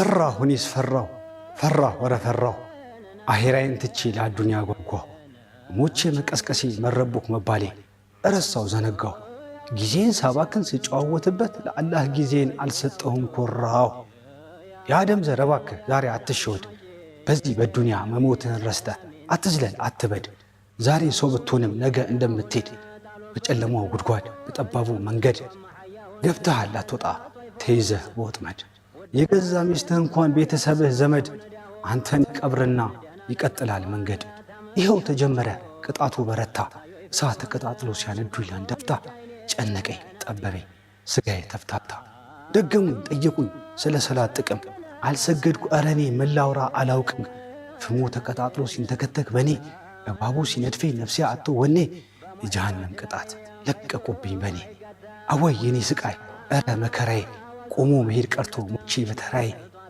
ፈራሁኒስ ፈራሁ ወረ ፈራሁ አሄራዬን ትቼ ለአዱንያ ጓጓሁ ሞቼ መቀስቀሴ መረቡክ መባሌ እረሳው ዘነጋሁ ጊዜን ሳባክን ስጨዋወትበት ለአላህ ጊዜን አልሰጠሁም ኮራሁ የአደም ዘር እባክህ ዛሬ አትሸወድ በዚህ በዱንያ መሞትህን ረስተህ አትዝለል አትበድ ዛሬ ሰው ብትሆንም ነገ እንደምትሄድ በጨለማው ጉድጓድ በጠባቡ መንገድ ገብተሃል አትወጣ ተይዘህ በወጥመድ የገዛ ሚስትህ እንኳን ቤተሰብህ ዘመድ አንተን ቀብርና ይቀጥላል መንገድ ይኸው ተጀመረ ቅጣቱ በረታ እሳት ተቀጣጥሎ ሲያነዱኝ ላንደፍታ ጨነቀኝ ጠበበኝ ስጋዬ ተፍታታ ደገሙኝ ጠየቁኝ ስለ ሰላት ጥቅም አልሰገድኩ እረኔ መላውራ አላውቅም ፍሙ ተቀጣጥሎ ሲንተከተክ በኔ እባቡ ሲነድፈኝ ነፍሴ አጥቶ ወኔ የጀሃነም ቅጣት ለቀቁብኝ በኔ አወይ የኔ ስቃይ እረ መከራዬ ቆሞ መሄድ ቀርቶ ሞቼ በተራዬ